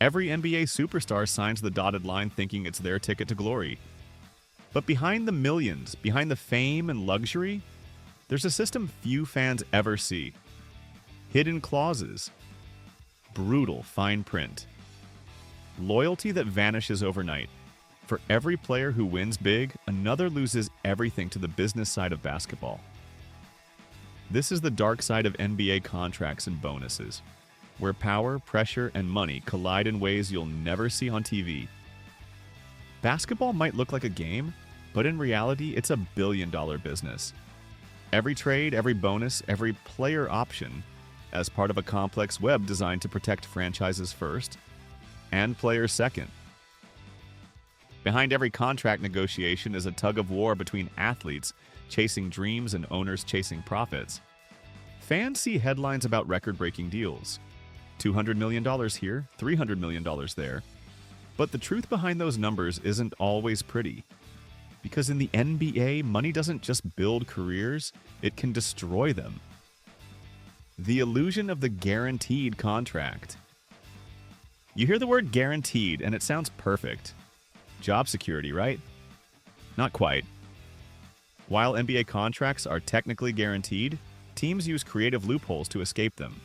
Every NBA superstar signs the dotted line thinking it's their ticket to glory. But behind the millions, behind the fame and luxury, there's a system few fans ever see. Hidden clauses, brutal fine print, loyalty that vanishes overnight. For every player who wins big, another loses everything to the business side of basketball. This is the dark side of NBA contracts and bonuses, where power, pressure, and money collide in ways you'll never see on TV. Basketball might look like a game, but in reality, it's a billion-dollar business. Every trade, every bonus, every player option, as part of a complex web designed to protect franchises first and players second. Behind every contract negotiation is a tug-of-war between athletes chasing dreams and owners chasing profits. Fans see headlines about record-breaking deals. $200 million here, $300 million there. But the truth behind those numbers isn't always pretty. Because in the NBA, money doesn't just build careers, it can destroy them. The illusion of the guaranteed contract. You hear the word guaranteed, and it sounds perfect. Job security, right? Not quite. While NBA contracts are technically guaranteed, teams use creative loopholes to escape them.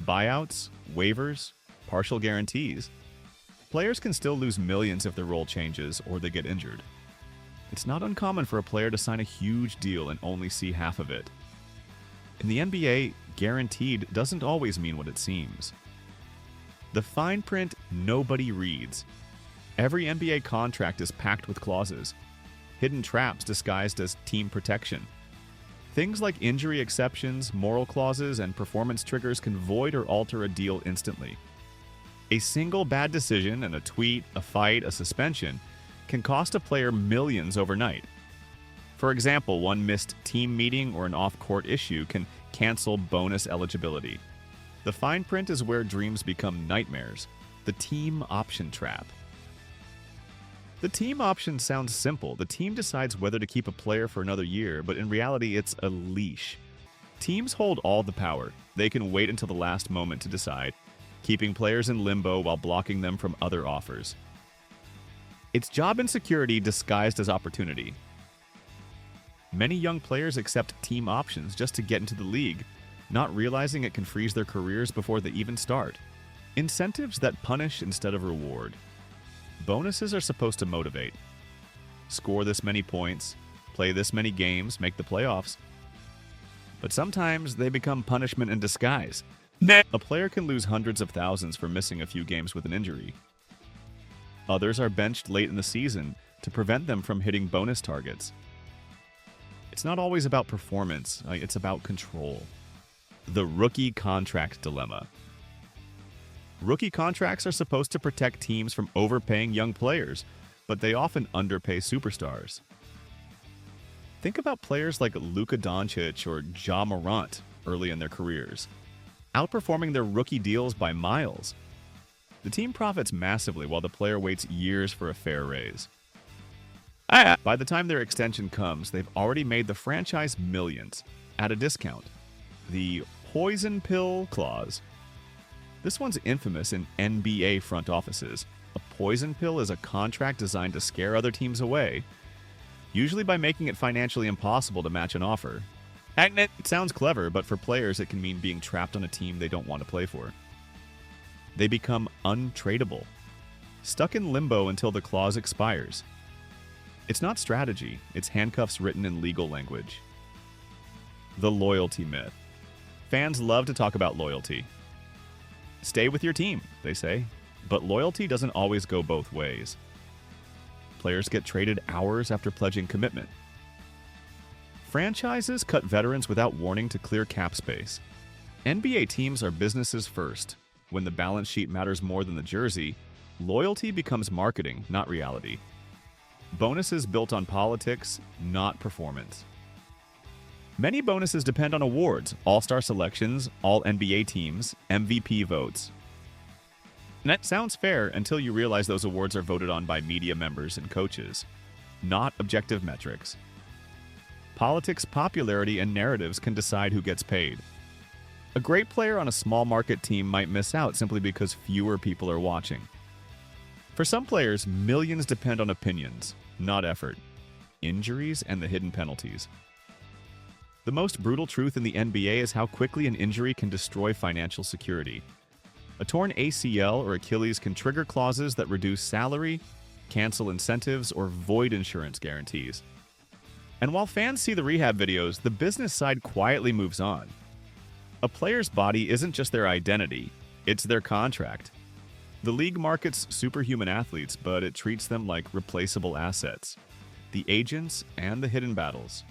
Buyouts, waivers, partial guarantees. Players can still lose millions if their role changes or they get injured. It's not uncommon for a player to sign a huge deal and only see half of it. In the NBA, guaranteed doesn't always mean what it seems. The fine print nobody reads. Every NBA contract is packed with clauses, hidden traps disguised as team protection. Things like injury exceptions, moral clauses, and performance triggers can void or alter a deal instantly. A single bad decision and a tweet, a fight, a suspension can cost a player millions overnight. For example, one missed team meeting or an off-court issue can cancel bonus eligibility. The fine print is where dreams become nightmares, the team option trap. The team option sounds simple. The team decides whether to keep a player for another year, but in reality, it's a leash. Teams hold all the power. They can wait until the last moment to decide, keeping players in limbo while blocking them from other offers. It's job insecurity disguised as opportunity. Many young players accept team options just to get into the league, not realizing it can freeze their careers before they even start. Incentives that punish instead of reward. Bonuses are supposed to motivate. Score this many points, play this many games, make the playoffs. But sometimes they become punishment in disguise. A player can lose hundreds of thousands for missing a few games with an injury. Others are benched late in the season to prevent them from hitting bonus targets. It's not always about performance, it's about control. The rookie contract dilemma. Rookie contracts are supposed to protect teams from overpaying young players, but they often underpay superstars. Think about players like Luka Doncic or Ja Morant early in their careers, outperforming their rookie deals by miles. The team profits massively while the player waits years for a fair raise. By the time their extension comes, they've already made the franchise millions at a discount. The poison pill clause. This one's infamous in NBA front offices. A poison pill is a contract designed to scare other teams away, usually by making it financially impossible to match an offer. It sounds clever, but for players it can mean being trapped on a team they don't want to play for. They become untradeable, stuck in limbo until the clause expires. It's not strategy, it's handcuffs written in legal language. The loyalty myth. Fans love to talk about loyalty. Stay with your team, they say, but loyalty doesn't always go both ways. Players get traded hours after pledging commitment. Franchises cut veterans without warning to clear cap space. NBA teams are businesses first. When the balance sheet matters more than the jersey, loyalty becomes marketing, not reality. Bonuses built on politics, not performance. Many bonuses depend on awards, all-star selections, all NBA teams, MVP votes. And that sounds fair until you realize those awards are voted on by media members and coaches, not objective metrics. Politics, popularity, and narratives can decide who gets paid. A great player on a small market team might miss out simply because fewer people are watching. For some players, millions depend on opinions, not effort, injuries, and the hidden penalties. The most brutal truth in the NBA is how quickly an injury can destroy financial security. A torn ACL or Achilles can trigger clauses that reduce salary, cancel incentives, or void insurance guarantees. And while fans see the rehab videos, the business side quietly moves on. A player's body isn't just their identity, it's their contract. The league markets superhuman athletes, but it treats them like replaceable assets, the agents and the hidden battles.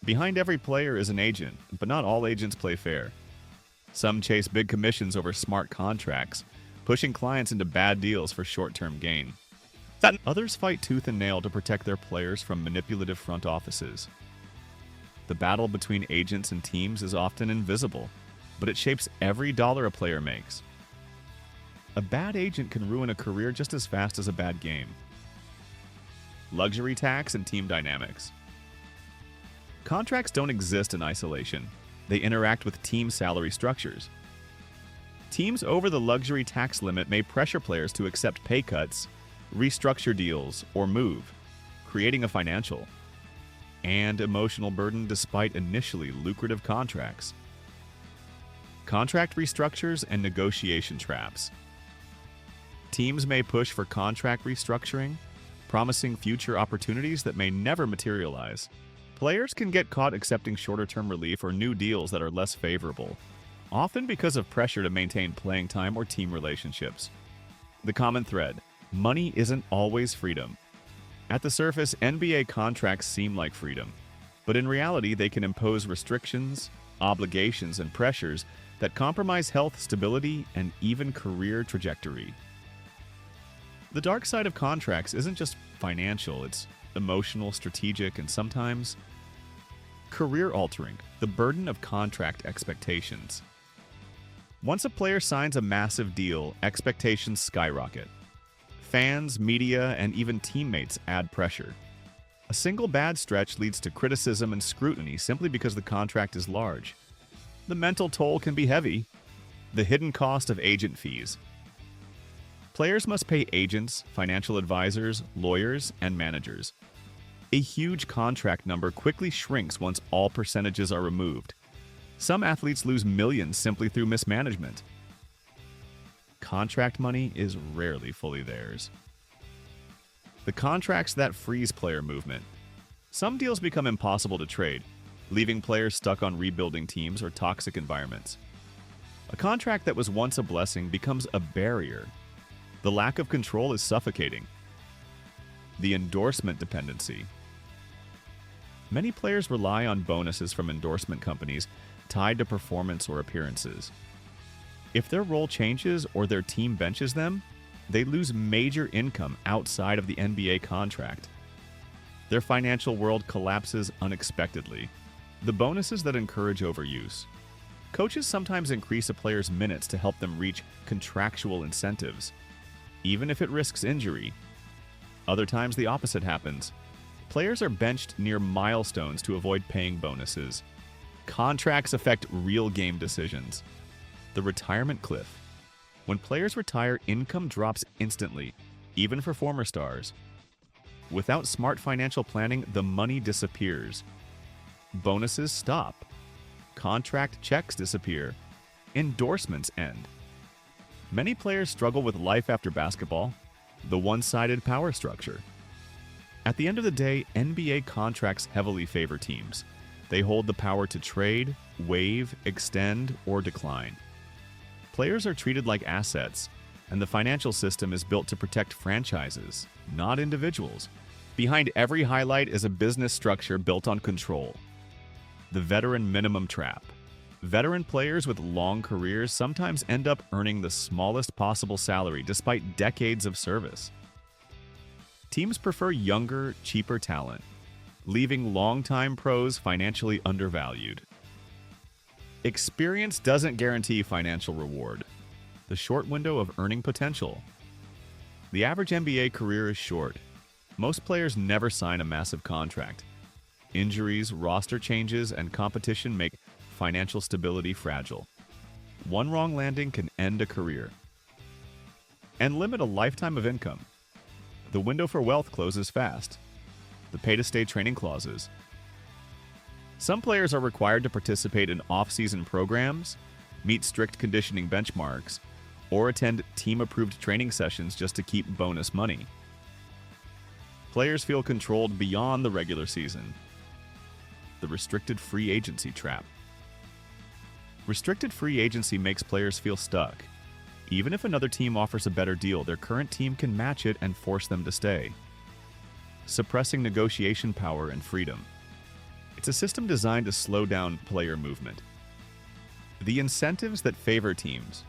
Behind every player is an agent, but not all agents play fair. Some chase big commissions over smart contracts, pushing clients into bad deals for short-term gain. Others fight tooth and nail to protect their players from manipulative front offices. The battle between agents and teams is often invisible, but it shapes every dollar a player makes. A bad agent can ruin a career just as fast as a bad game. Luxury tax and team dynamics. Contracts don't exist in isolation. They interact with team salary structures. Teams over the luxury tax limit may pressure players to accept pay cuts, restructure deals, or move, creating a financial and emotional burden despite initially lucrative contracts. Contract restructures and negotiation traps. Teams may push for contract restructuring, promising future opportunities that may never materialize. Players can get caught accepting shorter-term relief or new deals that are less favorable, often because of pressure to maintain playing time or team relationships. The common thread: money isn't always freedom. At the surface, NBA contracts seem like freedom, but in reality they can impose restrictions, obligations, and pressures that compromise health, stability, and even career trajectory. The dark side of contracts isn't just financial, it's emotional, strategic, and sometimes career-altering, the burden of contract expectations. Once a player signs a massive deal, expectations skyrocket. Fans, media, and even teammates add pressure. A single bad stretch leads to criticism and scrutiny simply because the contract is large. The mental toll can be heavy. The hidden cost of agent fees. Players must pay agents, financial advisors, lawyers, and managers. A huge contract number quickly shrinks once all percentages are removed. Some athletes lose millions simply through mismanagement. Contract money is rarely fully theirs. The contracts that freeze player movement. Some deals become impossible to trade, leaving players stuck on rebuilding teams or toxic environments. A contract that was once a blessing becomes a barrier. The lack of control is suffocating. The endorsement dependency. Many players rely on bonuses from endorsement companies tied to performance or appearances. If their role changes or their team benches them, they lose major income outside of the NBA contract. Their financial world collapses unexpectedly. The bonuses that encourage overuse. Coaches sometimes increase a player's minutes to help them reach contractual incentives, even if it risks injury. Other times the opposite happens. Players are benched near milestones to avoid paying bonuses. Contracts affect real game decisions. The retirement cliff. When players retire, income drops instantly, even for former stars. Without smart financial planning, the money disappears. Bonuses stop. Contract checks disappear. Endorsements end. Many players struggle with life after basketball, the one-sided power structure. At the end of the day, NBA contracts heavily favor teams. They hold the power to trade, waive, extend, or decline. Players are treated like assets, and the financial system is built to protect franchises, not individuals. Behind every highlight is a business structure built on control. The veteran minimum trap. Veteran players with long careers sometimes end up earning the smallest possible salary despite decades of service. Teams prefer younger, cheaper talent, leaving longtime pros financially undervalued. Experience doesn't guarantee financial reward. The short window of earning potential. The average NBA career is short. Most players never sign a massive contract. Injuries, roster changes, and competition make financial stability fragile. One wrong landing can end a career. And limit a lifetime of income. The window for wealth closes fast. The pay-to-stay training clauses. Some players are required to participate in off-season programs, meet strict conditioning benchmarks, or attend team-approved training sessions just to keep bonus money. Players feel controlled beyond the regular season. The restricted free agency trap. Restricted free agency makes players feel stuck. Even if another team offers a better deal, their current team can match it and force them to stay. Suppressing negotiation power and freedom. It's a system designed to slow down player movement. The incentives that favor teams.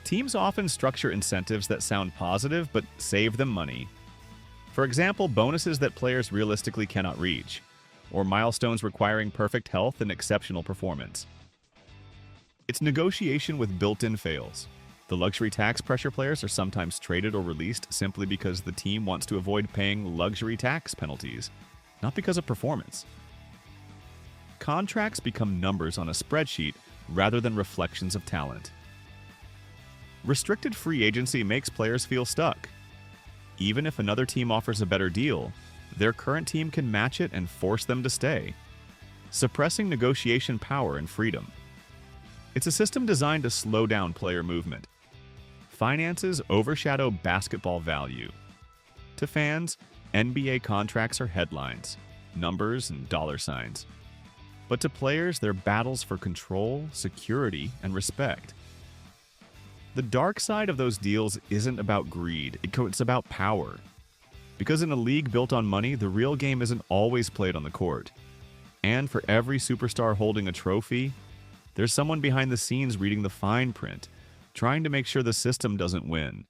Teams often structure incentives that sound positive but save them money. For example, bonuses that players realistically cannot reach, or milestones requiring perfect health and exceptional performance. It's negotiation with built-in fails. The luxury tax pressure players are sometimes traded or released simply because the team wants to avoid paying luxury tax penalties, not because of performance. Contracts become numbers on a spreadsheet rather than reflections of talent. Restricted free agency makes players feel stuck. Even if another team offers a better deal, their current team can match it and force them to stay, suppressing negotiation power and freedom. It's a system designed to slow down player movement. Finances overshadow basketball value. To fans, NBA contracts are headlines, numbers, and dollar signs. But to players, they're battles for control, security, and respect. The dark side of those deals isn't about greed, it's about power. Because in a league built on money, the real game isn't always played on the court. And for every superstar holding a trophy, there's someone behind the scenes reading the fine print, trying to make sure the system doesn't win.